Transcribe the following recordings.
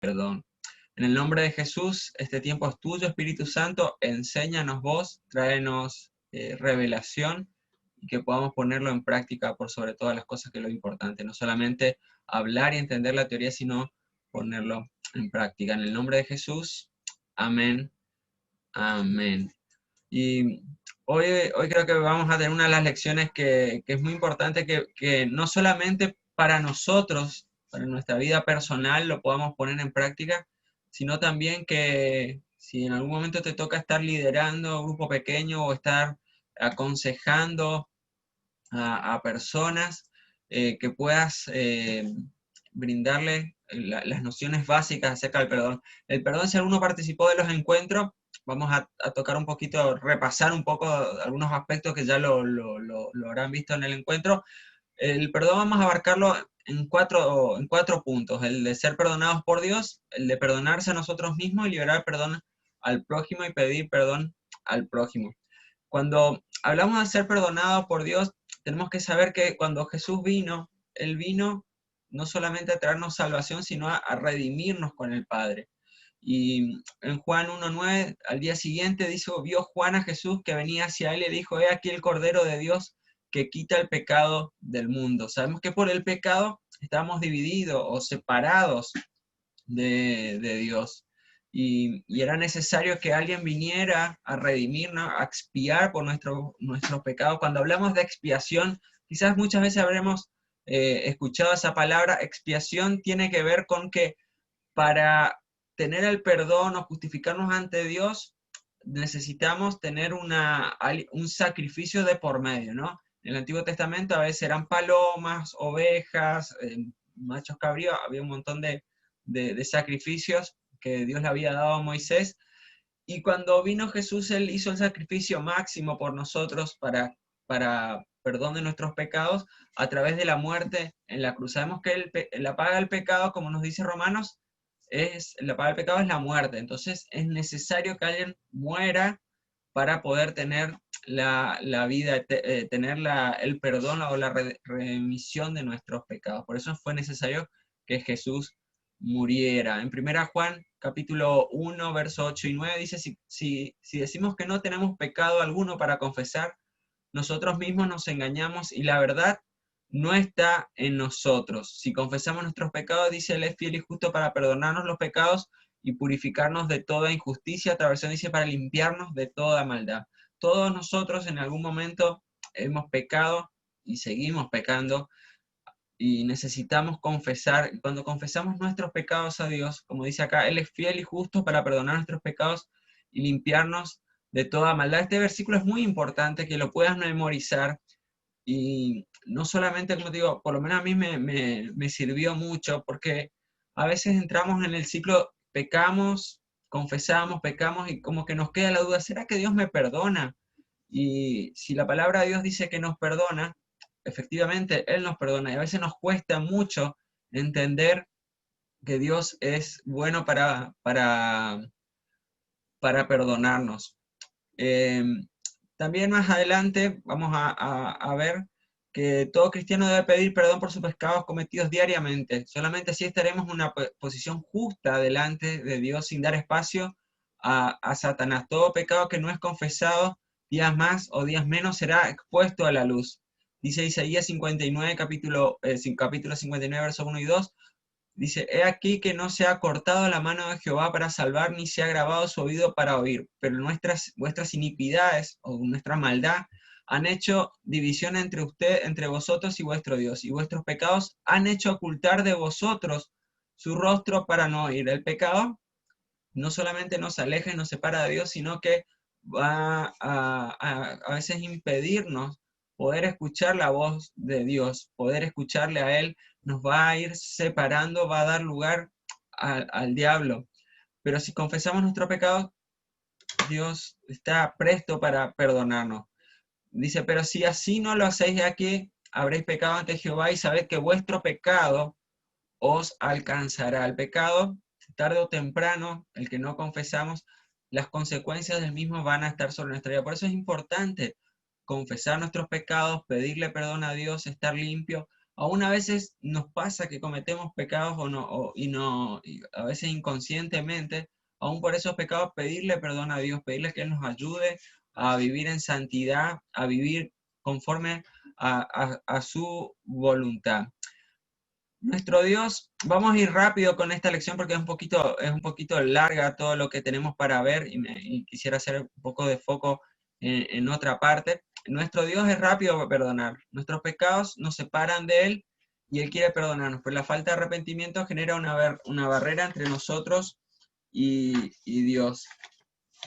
perdón. En el nombre de Jesús, este tiempo es tuyo, Espíritu Santo, enséñanos vos, tráenos revelación y que podamos ponerlo en práctica por sobre todas las cosas, que es lo importante. No solamente hablar y entender la teoría, sino ponerlo en práctica. En el nombre de Jesús, amén, amén. Y hoy creo que vamos a tener una de las lecciones que es muy importante, que no solamente para nosotros, para nuestra vida personal, lo podamos poner en práctica, sino también que si en algún momento te toca estar liderando un grupo pequeño o estar aconsejando a personas, que puedas brindarle las nociones básicas acerca del perdón. El perdón, si alguno participó de los encuentros, vamos a tocar un poquito, repasar un poco algunos aspectos que ya lo habrán visto en el encuentro. El perdón vamos a abarcarlo en cuatro puntos: el de ser perdonados por Dios, el de perdonarse a nosotros mismos y liberar perdón al prójimo y pedir perdón al prójimo. Cuando hablamos de ser perdonados por Dios, tenemos que saber que cuando Jesús vino, Él vino no solamente a traernos salvación, sino a redimirnos con el Padre. Y en Juan 1:9, al día siguiente, vio Juan a Jesús que venía hacia él y le dijo: he aquí el Cordero de Dios que quita el pecado del mundo. Sabemos que por el pecado estamos divididos o separados de Dios. Y era necesario que alguien viniera a redimirnos, a expiar por nuestros pecados. Cuando hablamos de expiación, quizás muchas veces habremos escuchado esa palabra. Expiación tiene que ver con que para tener el perdón o justificarnos ante Dios, necesitamos tener un sacrificio de por medio, ¿no? En el Antiguo Testamento a veces eran palomas, ovejas, machos cabríos, había un montón de sacrificios que Dios le había dado a Moisés. Y cuando vino Jesús, Él hizo el sacrificio máximo por nosotros para perdón de nuestros pecados a través de la muerte en la cruz. Sabemos que la paga del pecado, como nos dice Romanos, la paga del pecado es la muerte. Entonces es necesario que alguien muera para poder tener la vida, tener el perdón o la remisión de nuestros pecados. Por eso fue necesario que Jesús muriera. En 1 Juan capítulo 1, verso 8 y 9 dice: si decimos que no tenemos pecado alguno para confesar, nosotros mismos nos engañamos y la verdad no está en nosotros. Si confesamos nuestros pecados, dice, Él es fiel y justo para perdonarnos los pecados y purificarnos de toda injusticia. Otra versión dice, para limpiarnos de toda maldad. Todos nosotros en algún momento hemos pecado y seguimos pecando, y necesitamos confesar. Cuando confesamos nuestros pecados a Dios, como dice acá, Él es fiel y justo para perdonar nuestros pecados y limpiarnos de toda maldad. Este versículo es muy importante que lo puedas memorizar, y no solamente, como te digo, por lo menos a mí me sirvió mucho, porque a veces entramos en el ciclo, pecamos, confesamos, pecamos, y como que nos queda la duda, ¿será que Dios me perdona? Y si la palabra de Dios dice que nos perdona, efectivamente Él nos perdona, y a veces nos cuesta mucho entender que Dios es bueno para perdonarnos. Eh, También más adelante vamos a ver que todo cristiano debe pedir perdón por sus pecados cometidos diariamente. Solamente así estaremos en una posición justa delante de Dios, sin dar espacio a Satanás. Todo pecado que no es confesado, días más o días menos, será expuesto a la luz. Dice Isaías 59, capítulo 59, versos 1 y 2. Dice: he aquí que no se ha cortado la mano de Jehová para salvar, ni se ha grabado su oído para oír, pero vuestras iniquidades o nuestra maldad han hecho división entre vosotros y vuestro Dios, y vuestros pecados han hecho ocultar de vosotros su rostro para no oír. El pecado no solamente nos aleja y nos separa de Dios, sino que va a veces impedirnos poder escuchar la voz de Dios, poder escucharle a Él. Nos va a ir separando, va a dar lugar al diablo. Pero si confesamos nuestro pecado, Dios está presto para perdonarnos. Dice: pero si así no lo hacéis, aquí habréis pecado ante Jehová, y sabed que vuestro pecado os alcanzará. El pecado, tarde o temprano, el que no confesamos, las consecuencias del mismo van a estar sobre nuestra vida. Por eso es importante confesar nuestros pecados, pedirle perdón a Dios, estar limpio, Aún a veces nos pasa que cometemos pecados y a veces inconscientemente, aún por esos pecados pedirle perdón a Dios, pedirle que Él nos ayude a vivir en santidad, a vivir conforme a su voluntad. Nuestro Dios, vamos a ir rápido con esta lección porque es un poquito larga todo lo que tenemos para ver y quisiera hacer un poco de foco en otra parte. Nuestro Dios es rápido para perdonar. Nuestros pecados nos separan de Él y Él quiere perdonarnos, pero la falta de arrepentimiento genera una barrera entre nosotros y Dios.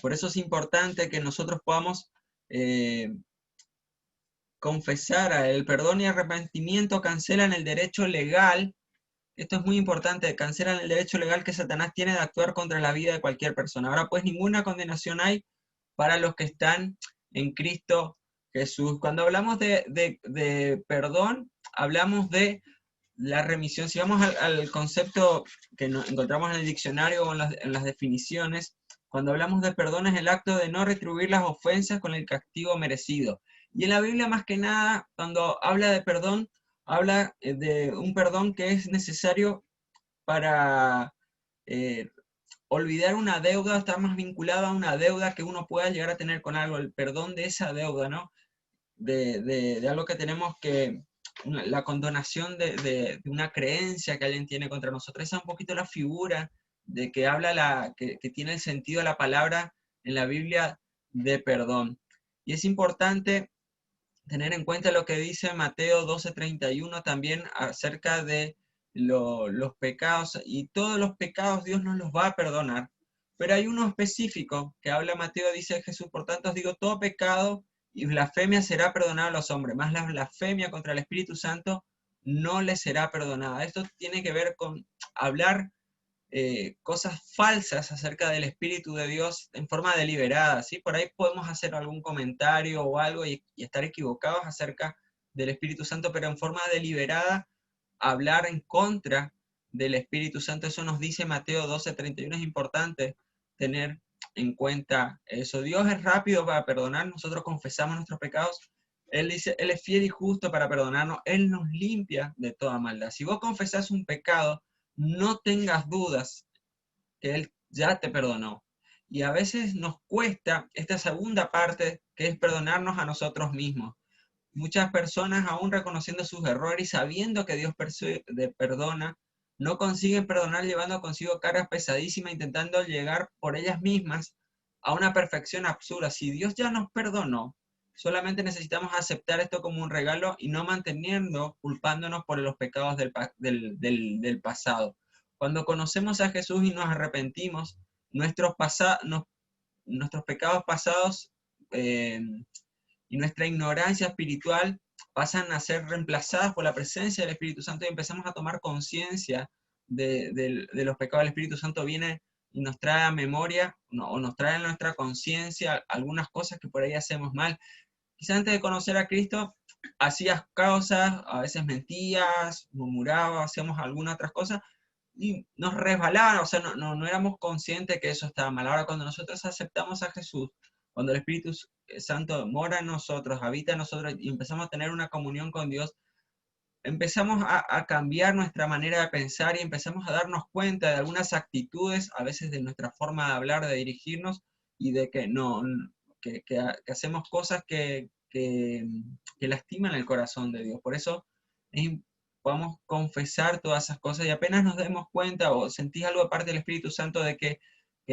Por eso es importante que nosotros podamos confesar a Él. El perdón y arrepentimiento cancelan el derecho legal. Esto es muy importante, cancelan el derecho legal que Satanás tiene de actuar contra la vida de cualquier persona. Ahora pues ninguna condenación hay para los que están en Cristo Jesús. Cuando hablamos de perdón, hablamos de la remisión. Si vamos al concepto que encontramos en el diccionario o en las definiciones, cuando hablamos de perdón es el acto de no retribuir las ofensas con el castigo merecido. Y en la Biblia más que nada, cuando habla de perdón, habla de un perdón que es necesario para olvidar una deuda, estar más vinculado a una deuda que uno pueda llegar a tener con algo, el perdón de esa deuda, ¿no? De algo que tenemos la condonación de una creencia que alguien tiene contra nosotros. Esa es un poquito la figura de que habla, que tiene el sentido de la palabra en la Biblia de perdón. Y es importante tener en cuenta lo que dice Mateo 12:31 también acerca de los pecados, y todos los pecados Dios nos los va a perdonar, pero hay uno específico que habla Mateo, dice Jesús, por tanto os digo, todo pecado y blasfemia será perdonado a los hombres, más la blasfemia contra el Espíritu Santo no le será perdonada. Esto tiene que ver con hablar cosas falsas acerca del Espíritu de Dios en forma deliberada, ¿sí? Por ahí podemos hacer algún comentario o algo y estar equivocados acerca del Espíritu Santo, pero en forma deliberada hablar en contra del Espíritu Santo. Eso nos dice Mateo 12:31, es importante tener en cuenta eso. Dios es rápido para perdonar, nosotros confesamos nuestros pecados, Él dice, Él es fiel y justo para perdonarnos, Él nos limpia de toda maldad. Si vos confesás un pecado, no tengas dudas que Él ya te perdonó. Y a veces nos cuesta esta segunda parte, que es perdonarnos a nosotros mismos. Muchas personas, aún reconociendo sus errores y sabiendo que Dios perdona, no consiguen perdonar llevando consigo cargas pesadísimas, intentando llegar por ellas mismas a una perfección absurda. Si Dios ya nos perdonó, solamente necesitamos aceptar esto como un regalo y no manteniendo, culpándonos por los pecados del pasado. Cuando conocemos a Jesús y nos arrepentimos, nuestros pecados pasados y nuestra ignorancia espiritual pasan a ser reemplazadas por la presencia del Espíritu Santo y empezamos a tomar conciencia de los pecados. El Espíritu Santo viene y nos trae a memoria o nos trae a nuestra conciencia algunas cosas que por ahí hacemos mal. Quizás antes de conocer a Cristo hacías cosas, a veces mentías, murmurabas, hacíamos algunas otras cosas y nos resbalaban, o sea, no éramos conscientes que eso estaba mal. Ahora cuando nosotros aceptamos a Jesús, cuando el Espíritu Santo mora en nosotros, habita en nosotros y empezamos a tener una comunión con Dios, empezamos a cambiar nuestra manera de pensar y empezamos a darnos cuenta de algunas actitudes, a veces de nuestra forma de hablar, de dirigirnos, y de que que hacemos cosas que lastiman el corazón de Dios. Por eso podemos confesar todas esas cosas y apenas nos demos cuenta o sentís algo de parte del Espíritu Santo de que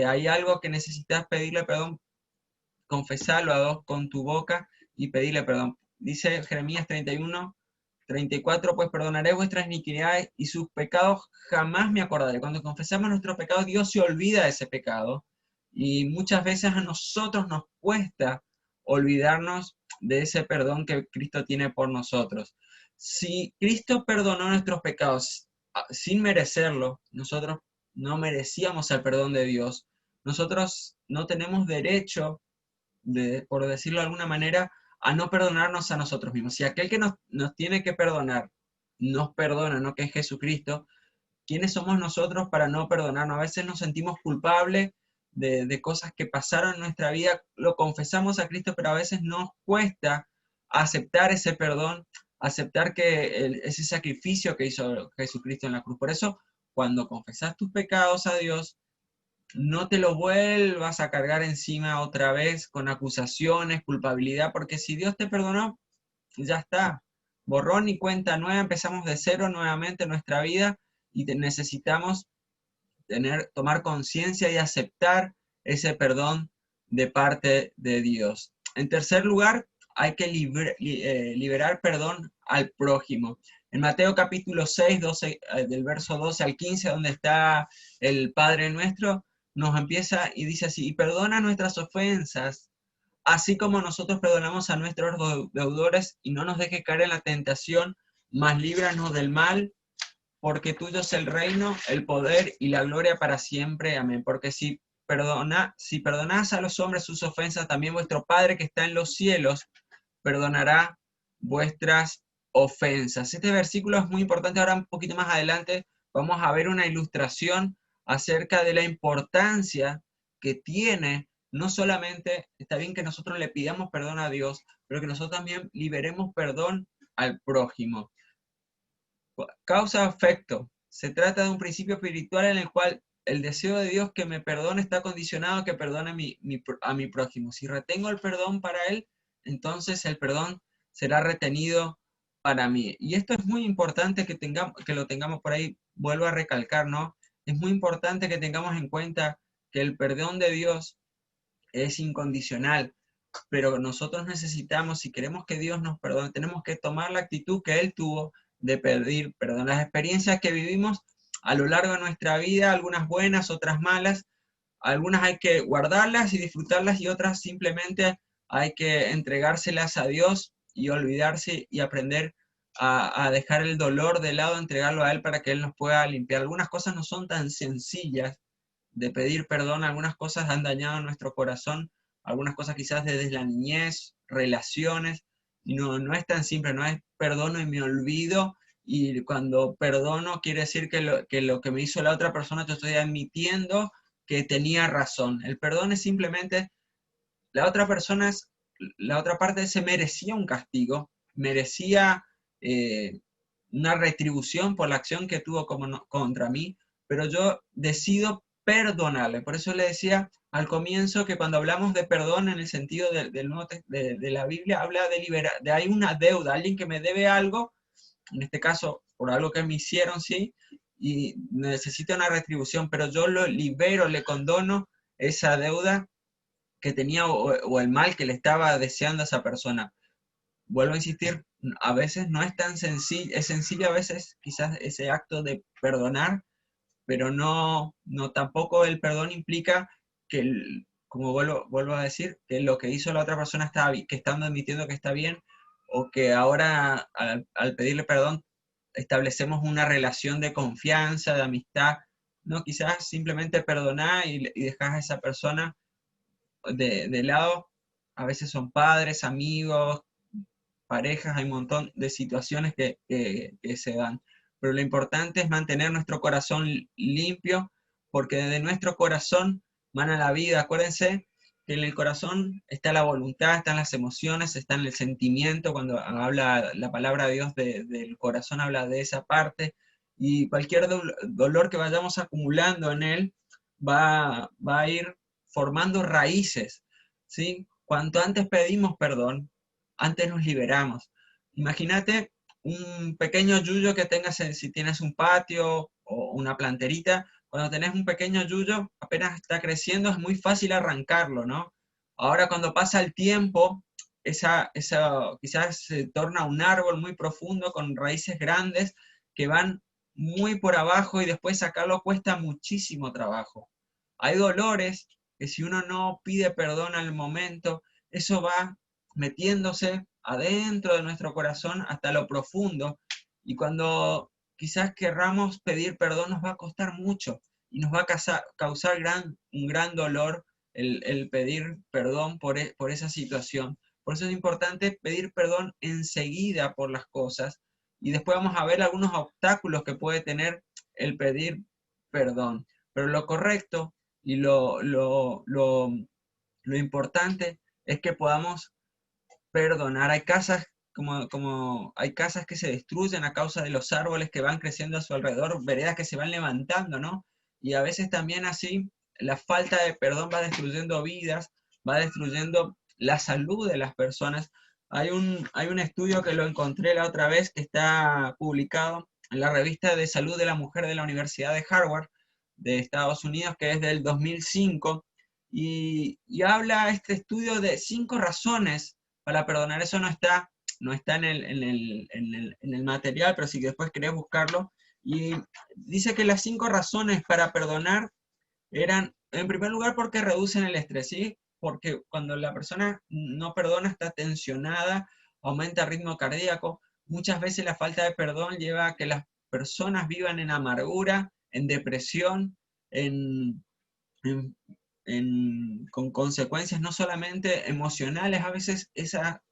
hay algo que necesitas pedirle perdón, confesarlo a Dios con tu boca y pedirle perdón. Dice Jeremías 31:34, pues perdonaré vuestras iniquidades y sus pecados jamás me acordaré. Cuando confesamos nuestros pecados, Dios se olvida de ese pecado. Y muchas veces a nosotros nos cuesta olvidarnos de ese perdón que Cristo tiene por nosotros. Si Cristo perdonó nuestros pecados sin merecerlo, nosotros no merecíamos el perdón de Dios. Nosotros no tenemos derecho, por decirlo de alguna manera, a no perdonarnos a nosotros mismos. Si aquel que nos tiene que perdonar nos perdona, ¿no? Que es Jesucristo, ¿quiénes somos nosotros para no perdonarnos? A veces nos sentimos culpables de cosas que pasaron en nuestra vida, lo confesamos a Cristo, pero a veces nos cuesta aceptar ese perdón aceptar que ese sacrificio que hizo Jesucristo en la cruz. Por eso, cuando confesas tus pecados a Dios, no te lo vuelvas a cargar encima otra vez con acusaciones, culpabilidad, porque si Dios te perdonó, ya está. Borrón y cuenta nueva, empezamos de cero nuevamente en nuestra vida y necesitamos tomar conciencia y aceptar ese perdón de parte de Dios. En tercer lugar, hay que liberar perdón al prójimo. En Mateo capítulo 6, 12, del verso 12 al 15, donde está el Padre Nuestro, nos empieza y dice así: y perdona nuestras ofensas, así como nosotros perdonamos a nuestros deudores, y no nos dejes caer en la tentación, mas líbranos del mal, porque tuyo es el reino, el poder y la gloria para siempre. Amén. Porque si perdonás a los hombres sus ofensas, también vuestro Padre que está en los cielos perdonará vuestras ofensas. Este versículo es muy importante. Ahora un poquito más adelante vamos a ver una ilustración acerca de la importancia que tiene. No solamente está bien que nosotros le pidamos perdón a Dios, pero que nosotros también liberemos perdón al prójimo. Causa-efecto. Se trata de un principio espiritual en el cual el deseo de Dios que me perdone está condicionado a que perdone a mi prójimo. Si retengo el perdón para él, entonces el perdón será retenido para mí. Y esto es muy importante que lo tengamos por ahí, vuelvo a recalcar, ¿no? Es muy importante que tengamos en cuenta que el perdón de Dios es incondicional, pero nosotros necesitamos, si queremos que Dios nos perdone, tenemos que tomar la actitud que Él tuvo de pedir perdón. Las experiencias que vivimos a lo largo de nuestra vida, algunas buenas, otras malas, algunas hay que guardarlas y disfrutarlas, y otras simplemente hay que entregárselas a Dios y olvidarse y aprender a dejar el dolor de lado, entregarlo a Él para que Él nos pueda limpiar. Algunas cosas no son tan sencillas de pedir perdón, algunas cosas han dañado nuestro corazón, algunas cosas quizás desde la niñez, relaciones, y no es tan simple, no es perdono y me olvido, y cuando perdono quiere decir que lo que me hizo la otra persona, yo estoy admitiendo que tenía razón. El perdón es simplemente, la otra persona, la otra parte se merecía un castigo, merecía una retribución por la acción que tuvo contra mí, pero yo decido perdonarle. Por eso le decía al comienzo que cuando hablamos de perdón en el sentido de la Biblia, habla de liberar, de hay una deuda, alguien que me debe algo, en este caso por algo que me hicieron, sí, y necesita una retribución, pero yo lo libero, le condono esa deuda que tenía o el mal que le estaba deseando a esa persona. Vuelvo a insistir, a veces no es tan sencillo, es sencillo a veces quizás ese acto de perdonar, pero no tampoco el perdón implica que, como vuelvo a decir, que lo que hizo la otra persona que están admitiendo que está bien, o que ahora al pedirle perdón establecemos una relación de confianza, de amistad. No, quizás simplemente perdonar y dejar a esa persona de lado. A veces son padres, amigos, parejas, hay un montón de situaciones que se dan. Pero lo importante es mantener nuestro corazón limpio, porque de nuestro corazón mana la vida. Acuérdense que en el corazón está la voluntad, están las emociones, está en el sentimiento. Cuando habla la palabra de Dios del corazón, habla de esa parte. Y cualquier dolor que vayamos acumulando en él va a ir formando raíces, ¿sí? Cuanto antes pedimos perdón, antes nos liberamos. Imagínate un pequeño yuyo que tengas, si tienes un patio o una planterita, cuando tenés un pequeño yuyo, apenas está creciendo, es muy fácil arrancarlo, ¿no? Ahora cuando pasa el tiempo, quizás se torna un árbol muy profundo con raíces grandes que van muy por abajo, y después sacarlo cuesta muchísimo trabajo. Hay dolores que si uno no pide perdón al momento, eso va metiéndose adentro de nuestro corazón hasta lo profundo, y cuando quizás querramos pedir perdón nos va a costar mucho y nos va a causar un gran dolor el pedir perdón por esa situación. Por eso es importante pedir perdón enseguida por las cosas, y después vamos a ver algunos obstáculos que puede tener el pedir perdón. Pero lo correcto y lo importante es que podamos perdonar. Hay casos como hay casas que se destruyen a causa de los árboles que van creciendo a su alrededor, veredas que se van levantando, ¿no? Y a veces también así, la falta de perdón va destruyendo vidas, va destruyendo la salud de las personas. Hay un estudio que lo encontré la otra vez que está publicado en la revista de salud de la mujer de la Universidad de Harvard de Estados Unidos, que es del 2005, y habla este estudio de 5 razones para perdonar. Eso no está en el material, pero si después querés buscarlo. Y dice que las 5 razones para perdonar eran, en primer lugar, porque reducen el estrés, ¿sí? Porque cuando la persona no perdona está tensionada, aumenta el ritmo cardíaco. Muchas veces la falta de perdón lleva a que las personas vivan en amargura, en depresión, en, en- con consecuencias no solamente emocionales. A veces esa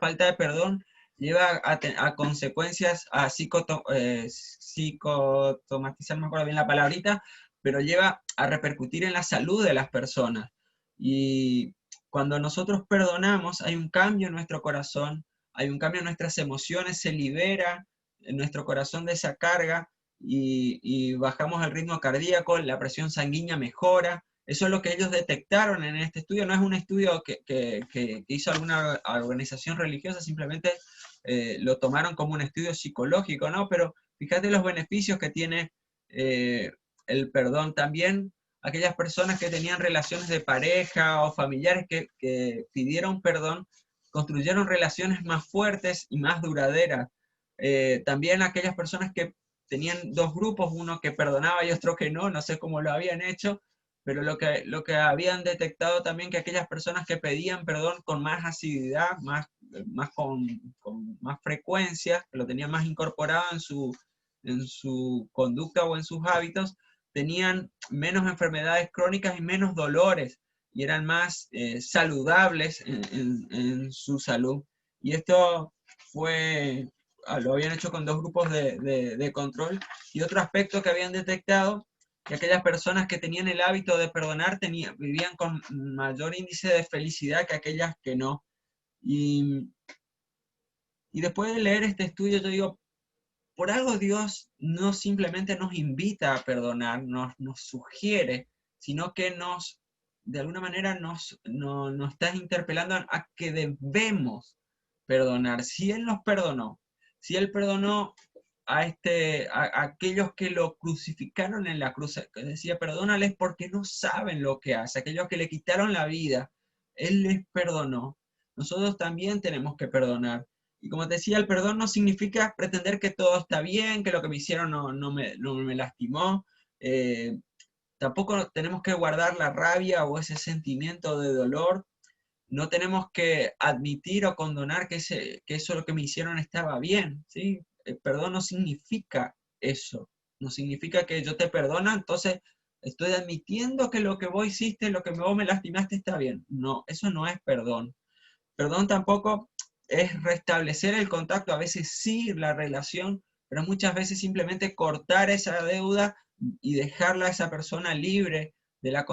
falta de perdón lleva a consecuencias, a psicotomatizar, no me acuerdo bien la palabrita, pero lleva a repercutir en la salud de las personas. Y cuando nosotros perdonamos, hay un cambio en nuestro corazón, hay un cambio en nuestras emociones, se libera en nuestro corazón de esa carga y bajamos el ritmo cardíaco, la presión sanguínea mejora. Eso es lo que ellos detectaron en este estudio. No es un estudio que hizo alguna organización religiosa, simplemente lo tomaron como un estudio psicológico, ¿no? Pero fíjate los beneficios que tiene eh, el perdón. También aquellas personas que tenían relaciones de pareja o familiares que pidieron perdón, construyeron relaciones más fuertes y más duraderas. También aquellas personas que tenían 2 grupos, uno que perdonaba y otro que no sé cómo lo habían hecho, pero lo que habían detectado también que aquellas personas que pedían perdón con más asiduidad, con más frecuencia, que lo tenían más incorporado en su conducta o en sus hábitos, tenían menos enfermedades crónicas y menos dolores, y eran más saludables en su salud. Y esto lo habían hecho con 2 grupos de control. Y otro aspecto que habían detectado, que aquellas personas que tenían el hábito de perdonar vivían con mayor índice de felicidad que aquellas que no. Y, y después de leer este estudio, yo digo, por algo Dios no simplemente nos invita a perdonar, nos sugiere, sino que de alguna manera nos está interpelando a que debemos perdonar. Si Él nos perdonó, si Él perdonó a aquellos que lo crucificaron en la cruz, que decía, perdónales porque no saben lo que hacen, aquellos que le quitaron la vida, Él les perdonó. Nosotros también tenemos que perdonar. Y como te decía, el perdón no significa pretender que todo está bien, que lo que me hicieron no me lastimó. Eh, Tampoco tenemos que guardar la rabia o ese sentimiento de dolor. No tenemos que admitir o condonar que eso lo que me hicieron estaba bien, ¿sí? El perdón no significa eso. No significa que yo te perdono, entonces estoy admitiendo que lo que vos hiciste, lo que vos me lastimaste está bien. No, eso no es perdón. Perdón tampoco es restablecer el contacto, a veces sí la relación, pero muchas veces simplemente cortar esa deuda y dejarla a esa persona libre de la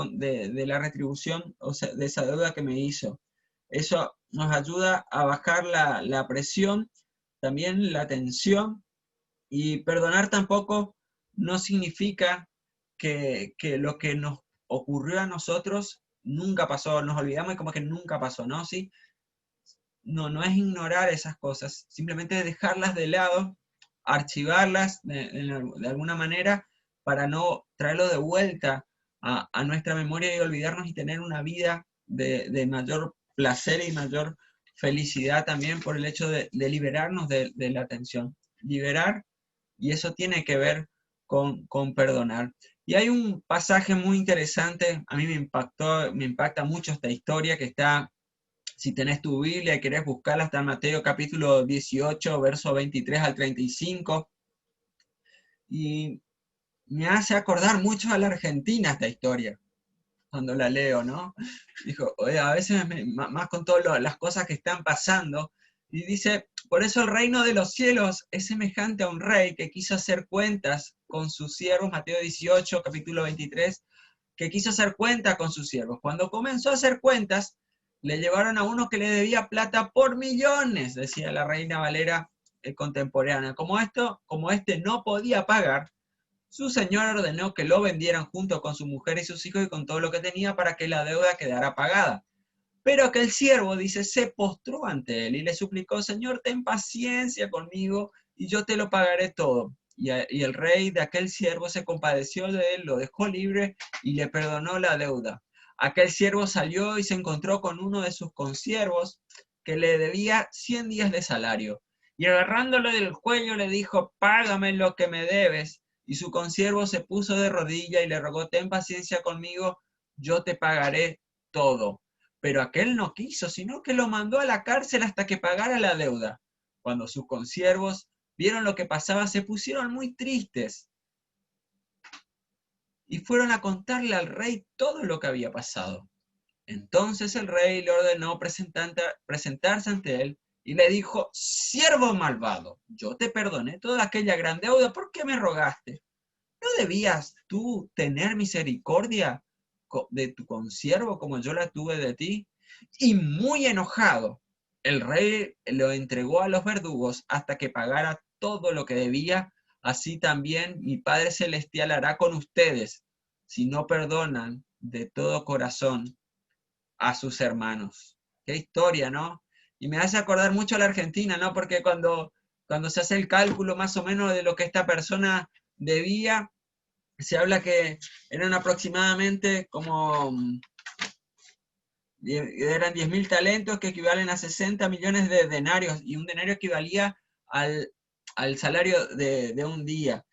retribución, o sea, de esa deuda que me hizo. Eso nos ayuda a bajar la presión, también la tensión, y perdonar tampoco no significa que lo que nos ocurrió a nosotros nunca pasó, nos olvidamos y como que nunca pasó, ¿no? Sí, no es ignorar esas cosas, simplemente dejarlas de lado, archivarlas de alguna manera para no traerlo de vuelta a nuestra memoria y olvidarnos y tener una vida de mayor placer y mayor felicidad también por el hecho de liberarnos de la tensión. Liberar, y eso tiene que ver con perdonar. Y hay un pasaje muy interesante, a mí me impacta mucho esta historia que está. Si tenés tu Biblia y querés buscarla, está en Mateo capítulo 18, verso 23 al 35. Y me hace acordar mucho a la Argentina esta historia, cuando la leo, ¿no? Dijo, oye, a veces más con todas las cosas que están pasando. Y dice, por eso el reino de los cielos es semejante a un rey que quiso hacer cuentas con sus siervos, Mateo 18, capítulo 23, que quiso hacer cuenta con sus siervos. Cuando comenzó a hacer cuentas, Le llevaron a uno que le debía plata por millones, decía la Reina Valera contemporánea. Como este no podía pagar, su señor ordenó que lo vendieran junto con su mujer y sus hijos y con todo lo que tenía para que la deuda quedara pagada. Pero aquel siervo, dice, se postró ante él y le suplicó: Señor, ten paciencia conmigo y yo te lo pagaré todo. Y el rey de aquel siervo se compadeció de él, lo dejó libre y le perdonó la deuda. Aquel siervo salió y se encontró con uno de sus consiervos que le debía 100 días de salario. Y agarrándole del cuello le dijo: págame lo que me debes. Y su consiervo se puso de rodilla y le rogó: ten paciencia conmigo, yo te pagaré todo. Pero aquel no quiso, sino que lo mandó a la cárcel hasta que pagara la deuda. Cuando sus consiervos vieron lo que pasaba, se pusieron muy tristes y fueron a contarle al rey todo lo que había pasado. Entonces el rey le ordenó presentarse ante él y le dijo: siervo malvado, yo te perdoné toda aquella gran deuda, ¿por qué me rogaste? ¿No debías tú tener misericordia de tu consiervo como yo la tuve de ti? Y muy enojado, el rey lo entregó a los verdugos hasta que pagara todo lo que debía. Así también mi Padre Celestial hará con ustedes si no perdonan de todo corazón a sus hermanos. Qué historia, ¿no? Y me hace acordar mucho a la Argentina, ¿no? Porque cuando se hace el cálculo más o menos de lo que esta persona debía, se habla que eran aproximadamente como, eran 10.000 talentos que equivalen a 60 millones de denarios, y un denario equivalía al salario de un día.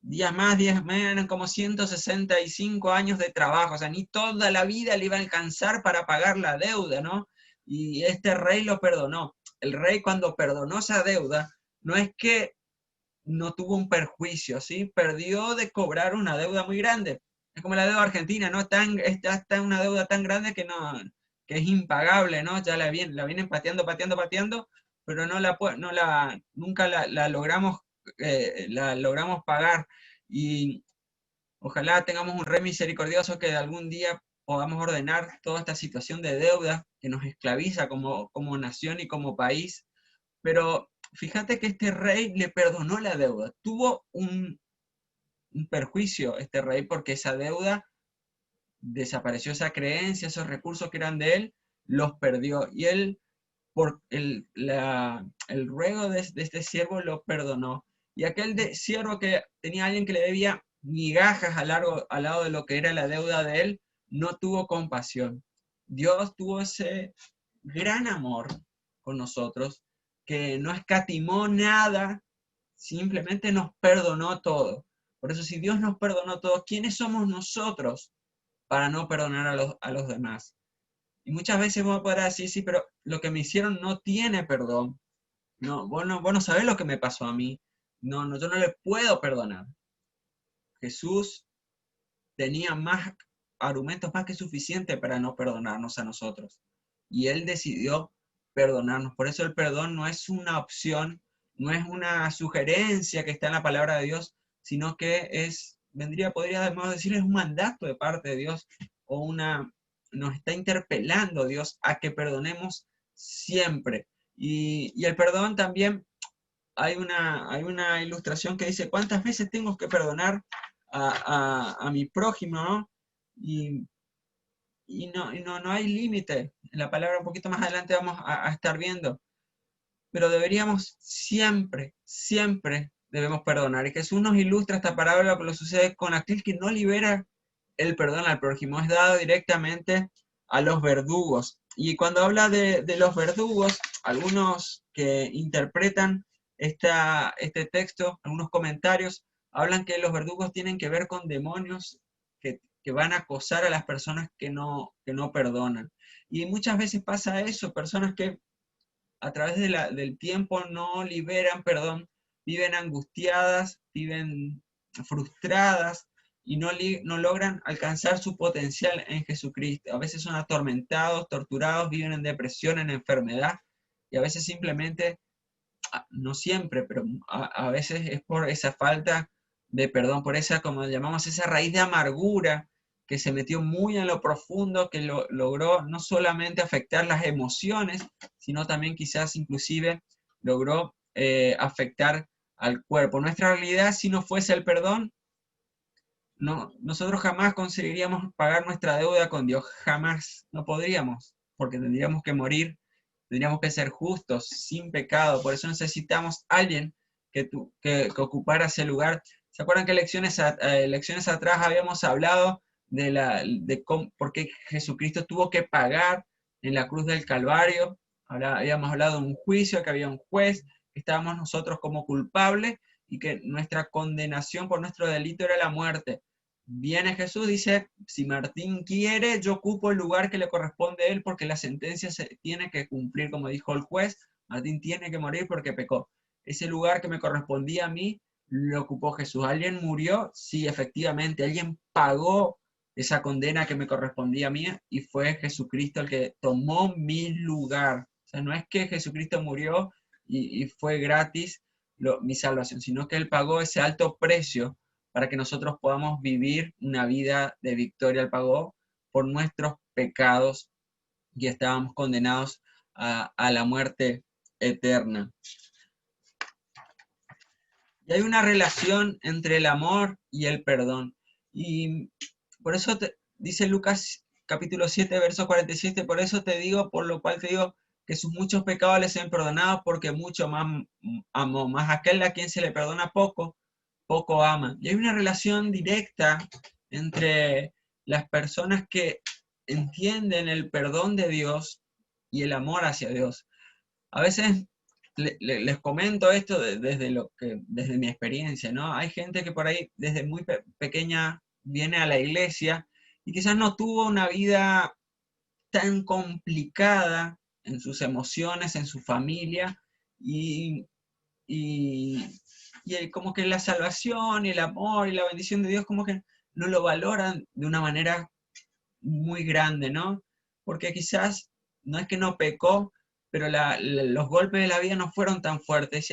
Días más, 10 más, eran como 165 años de trabajo, o sea, ni toda la vida le iba a alcanzar para pagar la deuda, ¿no? Y este rey lo perdonó. El rey, cuando perdonó esa deuda, no es que no tuvo un perjuicio, ¿sí? Perdió de cobrar una deuda muy grande. Es como la deuda argentina, ¿no? Está en una deuda tan grande que, no, que es impagable, ¿no? Ya la vienen pateando, pero nunca la logramos pagar. Y ojalá tengamos un rey misericordioso que de algún día podamos ordenar toda esta situación de deuda que nos esclaviza como nación y como país. Pero fíjate que este rey le perdonó la deuda. Tuvo un perjuicio este rey porque esa deuda desapareció, esa creencia, esos recursos que eran de él, los perdió. Y él, por el ruego de este siervo, lo perdonó. Y aquel siervo que tenía a alguien que le debía migajas al lado de lo que era la deuda de él, no tuvo compasión. Dios tuvo ese gran amor con nosotros, que no escatimó nada, simplemente nos perdonó todo. Por eso, si Dios nos perdonó todo, ¿quiénes somos nosotros para no perdonar a los demás? Y muchas veces vos podrás decir: sí, pero lo que me hicieron no tiene perdón. No, vos no sabés lo que me pasó a mí. No, no, yo no le puedo perdonar. Jesús tenía más argumentos más que suficientes para no perdonarnos a nosotros. Y Él decidió perdonarnos. Por eso el perdón no es una opción, no es una sugerencia que está en la palabra de Dios, sino que podríamos decir, es un mandato de parte de Dios, nos está interpelando Dios a que perdonemos siempre. Y el perdón también, hay una ilustración que dice: ¿cuántas veces tengo que perdonar a mi prójimo, ¿no? Y, no hay límite. En la palabra un poquito más adelante vamos a estar viendo. Pero deberíamos siempre debemos perdonar. Y Jesús nos ilustra esta parábola que lo sucede con aquel que no libera el perdón al prójimo. Es dado directamente a los verdugos. Y cuando habla de los verdugos, algunos que interpretan este texto, algunos comentarios, hablan que los verdugos tienen que ver con demonios que van a acosar a las personas que no perdonan. Y muchas veces pasa eso, personas que a través del tiempo no liberan perdón, viven angustiadas, viven frustradas y no logran alcanzar su potencial en Jesucristo. A veces son atormentados, torturados, viven en depresión, en enfermedad, y a veces simplemente, no siempre, pero a veces es por esa falta de perdón, por esa, como llamamos, esa raíz de amargura que se metió muy en lo profundo, que logró no solamente afectar las emociones, sino también quizás inclusive logró afectar al cuerpo. Nuestra realidad, si no fuese el perdón, no, nosotros jamás conseguiríamos pagar nuestra deuda con Dios, jamás, no podríamos, porque tendríamos que morir, tendríamos que ser justos, sin pecado, por eso necesitamos a alguien que ocupara ese lugar. ¿Se acuerdan que lecciones atrás habíamos hablado de por qué Jesucristo tuvo que pagar en la cruz del Calvario? Habíamos hablado de un juicio, que había un juez, que estábamos nosotros como culpables y que nuestra condenación por nuestro delito era la muerte. Viene Jesús, dice, si Martín quiere, yo ocupo el lugar que le corresponde a él porque la sentencia se tiene que cumplir, como dijo el juez, Martín tiene que morir porque pecó. Ese lugar que me correspondía a mí, lo ocupó Jesús. ¿Alguien murió? Sí, efectivamente, alguien pagó esa condena que me correspondía a mí y fue Jesucristo el que tomó mi lugar. O sea, no es que Jesucristo murió y fue gratis mi salvación, sino que Él pagó ese alto precio para que nosotros podamos vivir una vida de victoria. Él pagó por nuestros pecados y estábamos condenados a la muerte eterna. Y hay una relación entre el amor y el perdón. Y por eso dice Lucas capítulo 7, verso 47, por eso te digo, por lo cual te digo, que sus muchos pecados les sean perdonados, porque mucho más amó. Más aquel a quien se le perdona poco, poco ama. Y hay una relación directa entre las personas que entienden el perdón de Dios y el amor hacia Dios. A veces les comento esto desde mi experiencia, ¿no? Hay gente que por ahí desde muy pequeña viene a la iglesia y quizás no tuvo una vida tan complicada en sus emociones, en su familia, y, y, y como que la salvación y el amor y la bendición de Dios como que no lo valoran de una manera muy grande, ¿no? Porque quizás no es que no pecó, pero los golpes de la vida no fueron tan fuertes.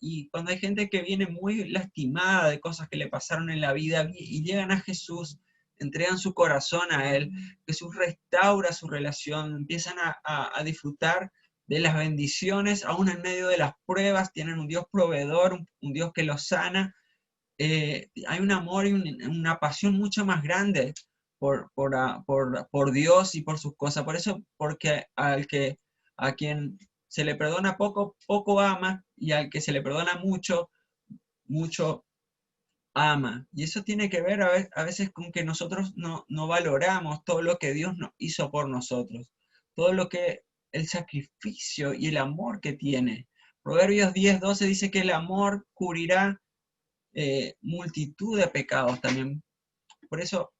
Y cuando hay gente que viene muy lastimada de cosas que le pasaron en la vida y llegan a Jesús, entregan su corazón a Él, Jesús restaura su relación, empiezan a disfrutar de las bendiciones, aún en medio de las pruebas, tienen un Dios proveedor, un Dios que los sana. Hay un amor y una pasión mucho más grande por Dios y por sus cosas. Por eso, porque a quien se le perdona poco, poco ama, y al que se le perdona mucho, mucho ama. Y eso tiene que ver a veces con que nosotros no valoramos todo lo que Dios hizo por nosotros, todo lo que el sacrificio y el amor que tiene. Proverbios 10:12 dice que el amor cubrirá multitud de pecados también. Por eso,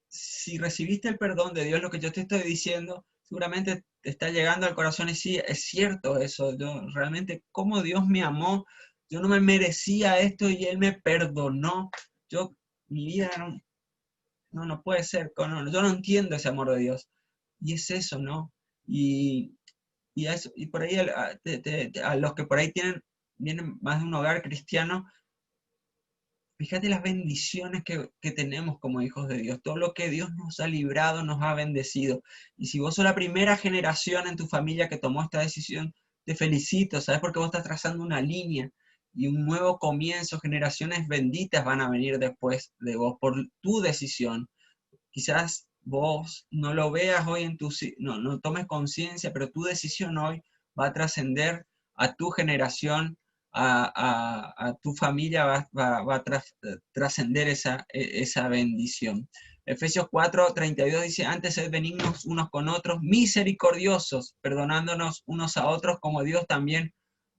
si recibiste el perdón de Dios, lo que yo te estoy diciendo, seguramente te está llegando al corazón y sí, es cierto eso. Yo realmente, como Dios me amó, yo no me merecía esto y Él me perdonó. Mi vida no puede ser, yo no entiendo ese amor de Dios. Y es eso, ¿no? Y por ahí a los que por ahí vienen más de un hogar cristiano, fíjate las bendiciones que tenemos como hijos de Dios, todo lo que Dios nos ha librado, nos ha bendecido. Y si vos sos la primera generación en tu familia que tomó esta decisión, te felicito, ¿sabes? Porque vos estás trazando una línea y un nuevo comienzo, generaciones benditas van a venir después de vos por tu decisión. Quizás vos no lo veas hoy no tomes conciencia, pero tu decisión hoy va a trascender a tu generación, a tu familia, va a trascender esa bendición. Efesios 4:32 dice, antes sed benignos unos con otros, misericordiosos, perdonándonos unos a otros como Dios también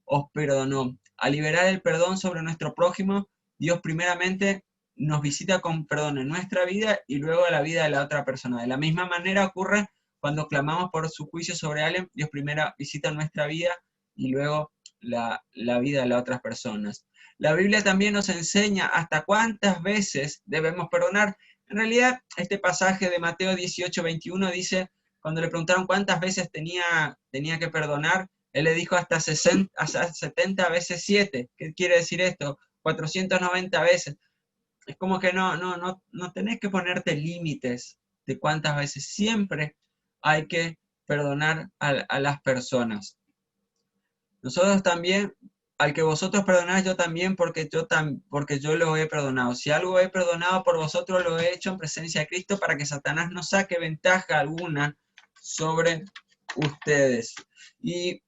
os perdonó. A liberar el perdón sobre nuestro prójimo, Dios primeramente nos visita con perdón en nuestra vida y luego la vida de la otra persona. De la misma manera ocurre cuando clamamos por su juicio sobre alguien, Dios primero visita nuestra vida y luego la vida de las otras personas. La Biblia también nos enseña hasta cuántas veces debemos perdonar. En realidad, este pasaje de Mateo 18:21 dice, cuando le preguntaron cuántas veces tenía que perdonar, él le dijo hasta 70 veces 7. ¿Qué quiere decir esto? 490 veces. es como que no tenés que ponerte límites de cuántas veces. Siempre hay que perdonar a las personas. Nosotros también, al que vosotros perdonáis, yo también, porque yo lo he perdonado. Si algo he perdonado por vosotros, lo he hecho en presencia de Cristo para que Satanás no saque ventaja alguna sobre ustedes. Y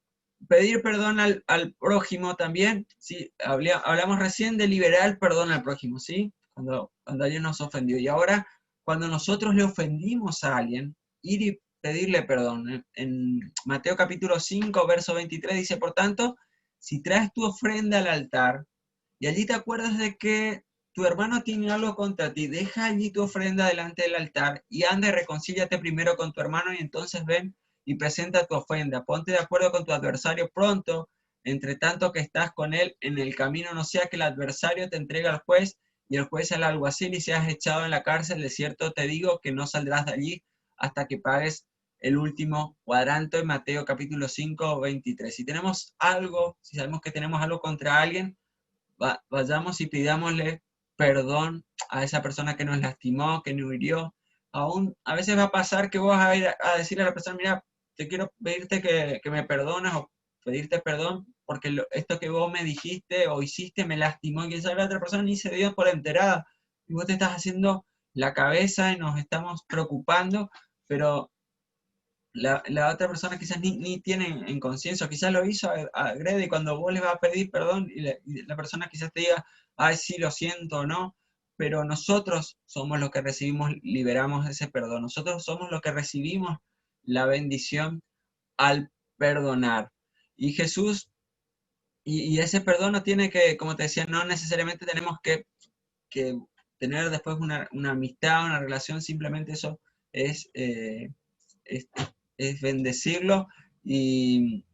pedir perdón al prójimo también, ¿sí? Hablamos recién de liberar el perdón al prójimo, ¿sí? Cuando alguien nos ofendió. Y ahora, cuando nosotros le ofendimos a alguien, ir y pedirle perdón. En Mateo capítulo 5, verso 23 dice, por tanto, si traes tu ofrenda al altar y allí te acuerdas de que tu hermano tiene algo contra ti, deja allí tu ofrenda delante del altar y anda y reconcíliate primero con tu hermano y entonces ven y presenta tu ofrenda. Ponte de acuerdo con tu adversario pronto, entre tanto que estás con él en el camino, no sea que el adversario te entregue al juez y el juez al alguacil y seas echado en la cárcel. De cierto te digo que no saldrás de allí hasta que pagues el último cuadrante en Mateo capítulo 5, 23. Si tenemos algo, si sabemos que tenemos algo contra alguien, vayamos y pidámosle perdón a esa persona que nos lastimó, que nos hirió. Aún a veces va a pasar que vos vas a ir a decirle a la persona, mira, te quiero pedirte que me perdones o pedirte perdón porque esto que vos me dijiste o hiciste me lastimó, y esa la otra persona ni se dio por enterada. Y vos te estás haciendo la cabeza y nos estamos preocupando, pero la otra persona quizás ni tiene en conciencia, quizás lo hizo agrede, y cuando vos le vas a pedir perdón y la persona quizás te diga, ay, sí, lo siento, o no, pero nosotros somos los que recibimos, liberamos ese perdón, nosotros somos los que recibimos la bendición al perdonar. Y Jesús, y ese perdón no tiene que, como te decía, no necesariamente tenemos que tener después una amistad, una relación, simplemente eso es... es, es bendecirlo y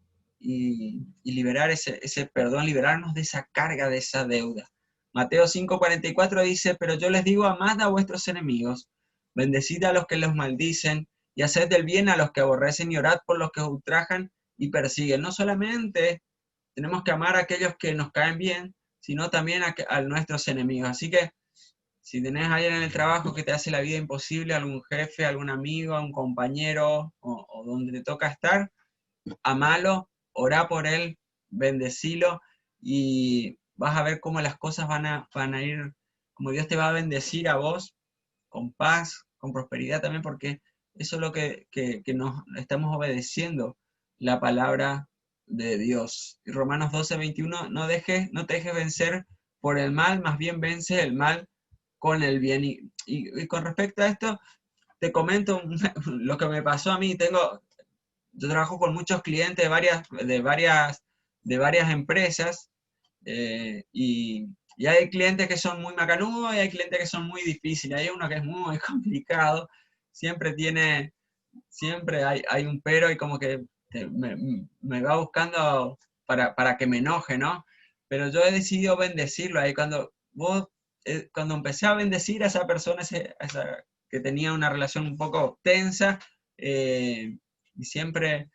liberar ese perdón, liberarnos de esa carga, de esa deuda. Mateo 5:44 dice, pero yo les digo, amad a vuestros enemigos, bendecid a los que los maldicen, y haced del bien a los que aborrecen, y orad por los que os ultrajan y persiguen. No solamente tenemos que amar a aquellos que nos caen bien, sino también a nuestros enemigos. Así que si tenés a alguien en el trabajo que te hace la vida imposible, algún jefe, algún amigo, un compañero o donde te toca estar, amalo, orá por él, bendecilo y vas a ver cómo las cosas van a ir, como Dios te va a bendecir a vos con paz, con prosperidad también, porque eso es lo que nos estamos obedeciendo, la palabra de Dios. Y Romanos 12:21, no te dejes vencer por el mal, más bien vence el mal con el bien. Y con respecto a esto, te comento lo que me pasó a mí. Yo trabajo con muchos clientes de varias empresas, y hay clientes que son muy macanudos y hay clientes que son muy difíciles. Hay uno que es muy complicado, siempre hay un pero y como que me va buscando para que me enoje, ¿no? Pero yo he decidido bendecirlo. Ahí cuando empecé a bendecir a esa persona, que tenía una relación un poco tensa, y siempre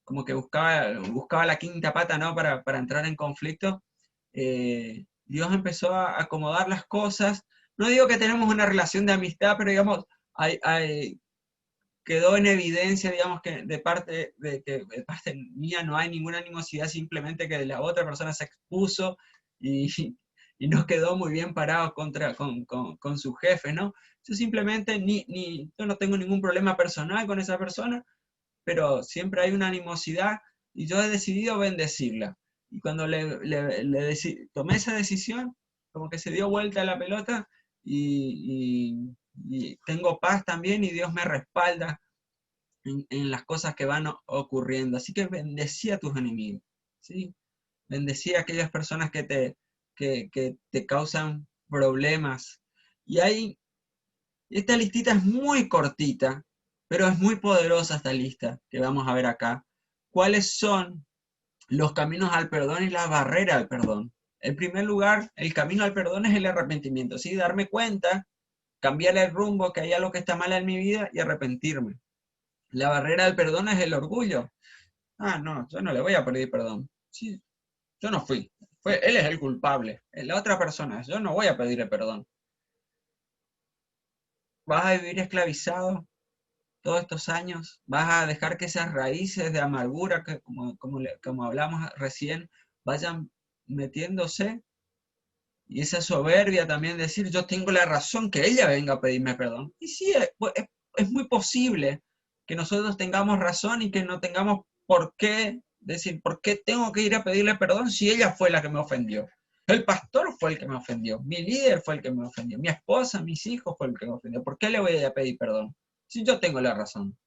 como que buscaba la quinta pata, ¿no? Para entrar en conflicto, Dios empezó a acomodar las cosas. No digo que tenemos una relación de amistad, pero digamos, quedó en evidencia, digamos, que de parte mía no hay ninguna animosidad, simplemente que la otra persona se expuso y, y no quedó muy bien parado con su jefe, ¿no? Yo simplemente yo no tengo ningún problema personal con esa persona, pero siempre hay una animosidad y yo he decidido bendecirla. Y cuando tomé esa decisión, como que se dio vuelta la pelota y tengo paz también y Dios me respalda en las cosas que van ocurriendo. Así que bendecí a tus enemigos, ¿sí? Bendecí a aquellas personas que te causan problemas. Y ahí, esta listita es muy cortita, pero es muy poderosa esta lista que vamos a ver acá. ¿Cuáles son los caminos al perdón y las barreras al perdón? En primer lugar, el camino al perdón es el arrepentimiento, ¿sí? Darme cuenta, cambiar el rumbo, que hay algo que está mal en mi vida y arrepentirme. La barrera del perdón es el orgullo. Ah, no, yo no le voy a pedir perdón. Sí, yo no fui. Él es el culpable. La otra persona, yo no voy a pedirle perdón. vas a vivir esclavizado todos estos años, vas a dejar que esas raíces de amargura, que como hablamos recién, vayan metiéndose, y esa soberbia también de decir, yo tengo la razón, que ella venga a pedirme perdón. Y sí, es muy posible que nosotros tengamos razón y que no tengamos por qué decir, ¿por qué tengo que ir a pedirle perdón si ella fue la que me ofendió? El pastor fue el que me ofendió, mi líder fue el que me ofendió, mi esposa, mis hijos fue el que me ofendió. ¿Por qué le voy a ir a pedir perdón si yo tengo la razón?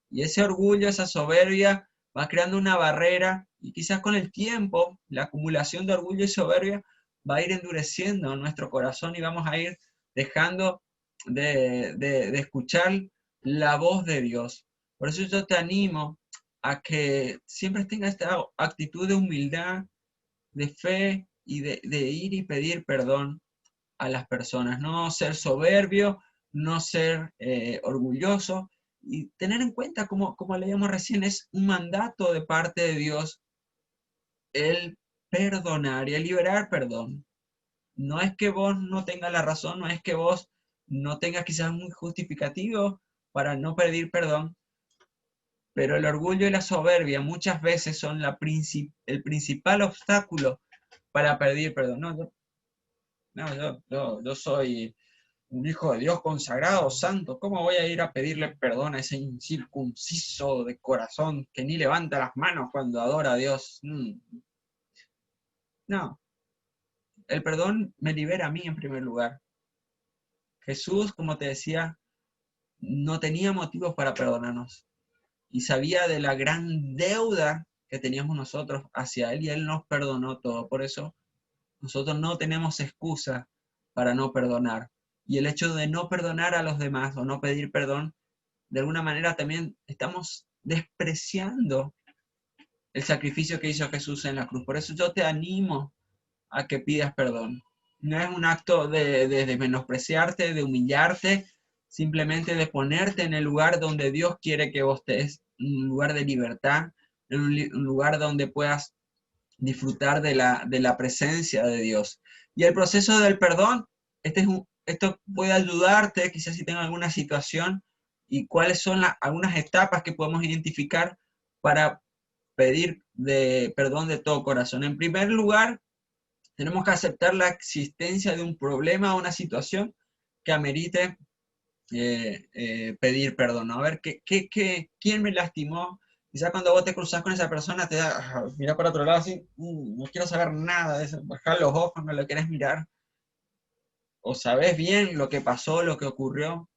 Y ese orgullo, esa soberbia, va creando una barrera, y quizás con el tiempo, la acumulación de orgullo y soberbia va a ir endureciendo nuestro corazón y vamos a ir dejando de escuchar la voz de Dios. Por eso yo te animo a que siempre tengas esta actitud de humildad, de fe y de ir y pedir perdón a las personas, no ser soberbio, no ser orgulloso, y tener en cuenta, como leíamos recién, es un mandato de parte de Dios el perdonar y el liberar perdón. No es que vos no tengas la razón, no es que vos no tengas quizás un justificativo para no pedir perdón, pero el orgullo y la soberbia muchas veces son el principal obstáculo para pedir perdón. Yo soy un hijo de Dios consagrado, santo. ¿Cómo voy a ir a pedirle perdón a ese incircunciso de corazón que ni levanta las manos cuando adora a Dios? No, el perdón me libera a mí en primer lugar. Jesús, como te decía, no tenía motivos para perdonarnos y sabía de la gran deuda que teníamos nosotros hacia Él, y Él nos perdonó todo. Por eso nosotros no tenemos excusa para no perdonar. Y el hecho de no perdonar a los demás o no pedir perdón, de alguna manera también estamos despreciando el sacrificio que hizo Jesús en la cruz. Por eso yo te animo a que pidas perdón. No es un acto de menospreciarte, de humillarte, simplemente de ponerte en el lugar donde Dios quiere que vos estés, un lugar de libertad, en un lugar donde puedas disfrutar de la presencia de Dios. Y el proceso del perdón, esto puede ayudarte, quizás si tengo alguna situación, y cuáles son algunas etapas que podemos identificar para pedir perdón de todo corazón. En primer lugar, tenemos que aceptar la existencia de un problema o una situación que amerite pedir perdón, ¿no? A ver, ¿quién me lastimó? Quizás cuando vos te cruzas con esa persona te da, mira para otro lado así, no quiero saber nada de eso, bajar los ojos, no lo quieres mirar, o sabés bien lo que pasó, lo que ocurrió,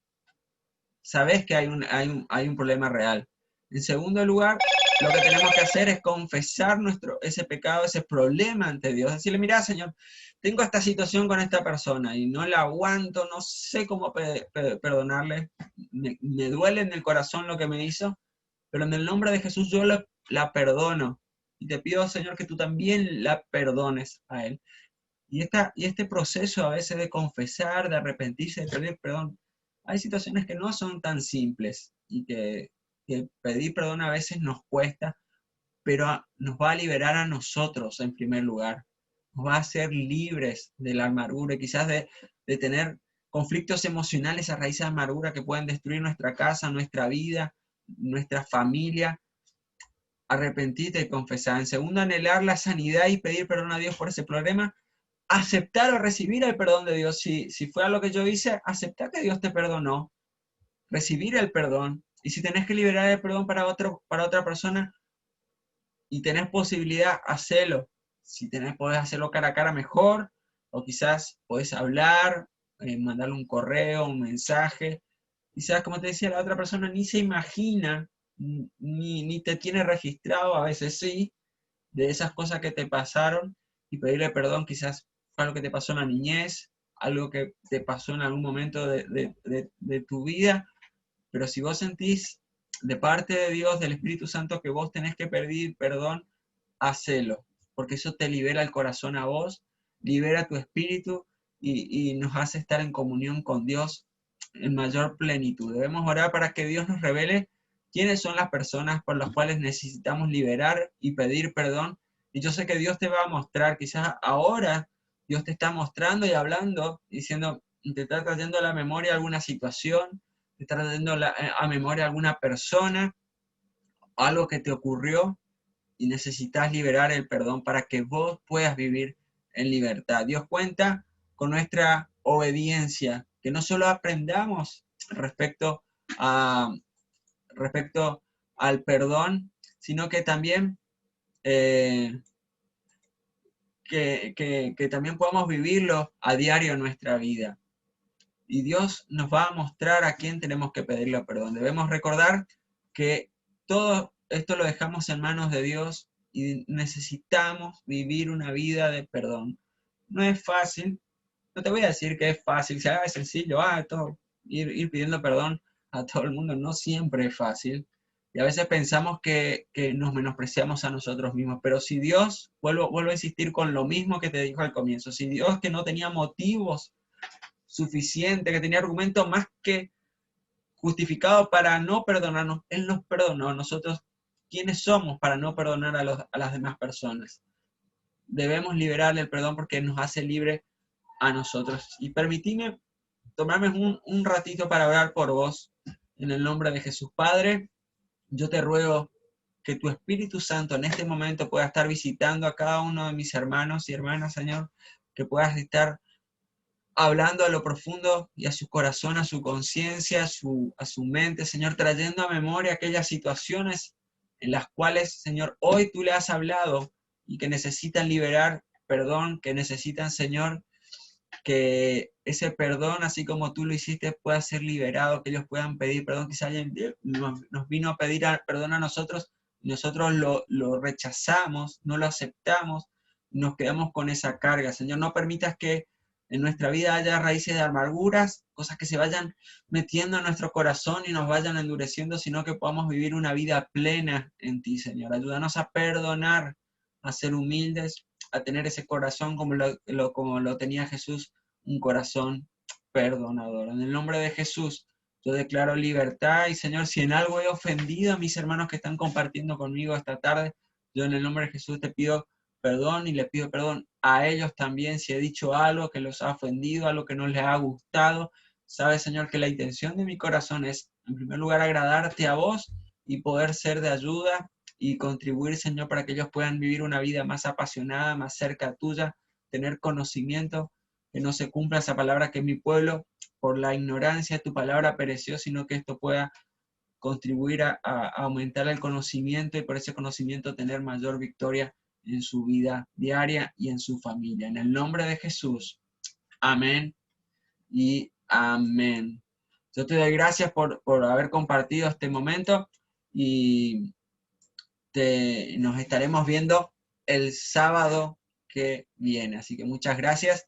sabés que hay un problema real. En segundo lugar, lo que tenemos que hacer es confesar ese pecado, ese problema ante Dios. Decirle, mira, Señor, tengo esta situación con esta persona y no la aguanto, no sé cómo perdonarle, me duele en el corazón lo que me hizo, pero en el nombre de Jesús yo la perdono. Y te pido, Señor, que tú también la perdones a él. Y este proceso a veces de confesar, de arrepentirse, de pedir perdón, hay situaciones que no son tan simples y que pedir perdón a veces nos cuesta, pero nos va a liberar a nosotros en primer lugar. Nos va a hacer libres de la amargura, quizás de tener conflictos emocionales a raíz de amargura que pueden destruir nuestra casa, nuestra vida, nuestra familia. Arrepentirte y confesar. En segundo, anhelar la sanidad y pedir perdón a Dios por ese problema. Aceptar o recibir el perdón de Dios. Si fue lo que yo hice, aceptar que Dios te perdonó, recibir el perdón. Y si tenés que liberar el perdón para otra persona y tenés posibilidad, hacelo. Si podés hacerlo cara a cara, mejor. O quizás podés hablar, mandarle un correo, un mensaje. Quizás, como te decía, la otra persona ni se imagina, ni te tiene registrado, a veces sí, de esas cosas que te pasaron, y pedirle perdón quizás fue algo que te pasó en la niñez, algo que te pasó en algún momento de tu vida, pero si vos sentís de parte de Dios, del Espíritu Santo, que vos tenés que pedir perdón, hacelo, porque eso te libera el corazón a vos, libera tu espíritu y nos hace estar en comunión con Dios en mayor plenitud. Debemos orar para que Dios nos revele quiénes son las personas por las cuales necesitamos liberar y pedir perdón. Y yo sé que Dios te va a mostrar, quizás ahora Dios te está mostrando y hablando, diciendo, te está trayendo a la memoria alguna situación, te está trayendo a memoria alguna persona, algo que te ocurrió y necesitas liberar el perdón para que vos puedas vivir en libertad. Dios cuenta con nuestra obediencia, que no solo aprendamos respecto a respecto al perdón, sino que también eh, que también podamos vivirlo a diario en nuestra vida. Y Dios nos va a mostrar a quién tenemos que pedirle perdón. Debemos recordar que todo esto lo dejamos en manos de Dios y necesitamos vivir una vida de perdón. No es fácil, no te voy a decir que es fácil, si es sencillo, ir pidiendo perdón a todo el mundo, no siempre es fácil. Y a veces pensamos que nos menospreciamos a nosotros mismos, pero si Dios, vuelvo a insistir con lo mismo que te dijo al comienzo, si Dios que no tenía motivos suficientes, que tenía argumentos más que justificados para no perdonarnos, Él nos perdonó. Nosotros, ¿quiénes somos para no perdonar a las demás personas? Debemos liberarle el perdón porque nos hace libre a nosotros. Y permitime tomarme un ratito para orar por vos. En el nombre de Jesús. Padre, yo te ruego que tu Espíritu Santo en este momento pueda estar visitando a cada uno de mis hermanos y hermanas, Señor, que puedas estar hablando a lo profundo y a su corazón, a su conciencia, a su mente, Señor, trayendo a memoria aquellas situaciones en las cuales, Señor, hoy tú le has hablado y que necesitan liberar perdón, que necesitan, Señor, que ese perdón, así como tú lo hiciste, pueda ser liberado, que ellos puedan pedir perdón. Quizá alguien nos vino a pedir perdón a nosotros, y nosotros lo rechazamos, no lo aceptamos, nos quedamos con esa carga. Señor, no permitas que en nuestra vida haya raíces de amarguras, cosas que se vayan metiendo en nuestro corazón y nos vayan endureciendo, sino que podamos vivir una vida plena en ti, Señor. Ayúdanos a perdonar, a ser humildes, a tener ese corazón como lo tenía Jesús, un corazón perdonador. En el nombre de Jesús, yo declaro libertad y Señor, si en algo he ofendido a mis hermanos que están compartiendo conmigo esta tarde, yo en el nombre de Jesús te pido perdón y le pido perdón a ellos también si he dicho algo que los ha ofendido, algo que no les ha gustado. Sabes, Señor, que la intención de mi corazón es, en primer lugar, agradarte a vos y poder ser de ayuda y contribuir, Señor, para que ellos puedan vivir una vida más apasionada, más cerca tuya, tener conocimiento, que no se cumpla esa palabra que mi pueblo, por la ignorancia de tu palabra, pereció, sino que esto pueda contribuir a aumentar el conocimiento y por ese conocimiento tener mayor victoria en su vida diaria y en su familia. En el nombre de Jesús, amén y amén. Yo te doy gracias por haber compartido este momento y nos estaremos viendo el sábado que viene. Así que muchas gracias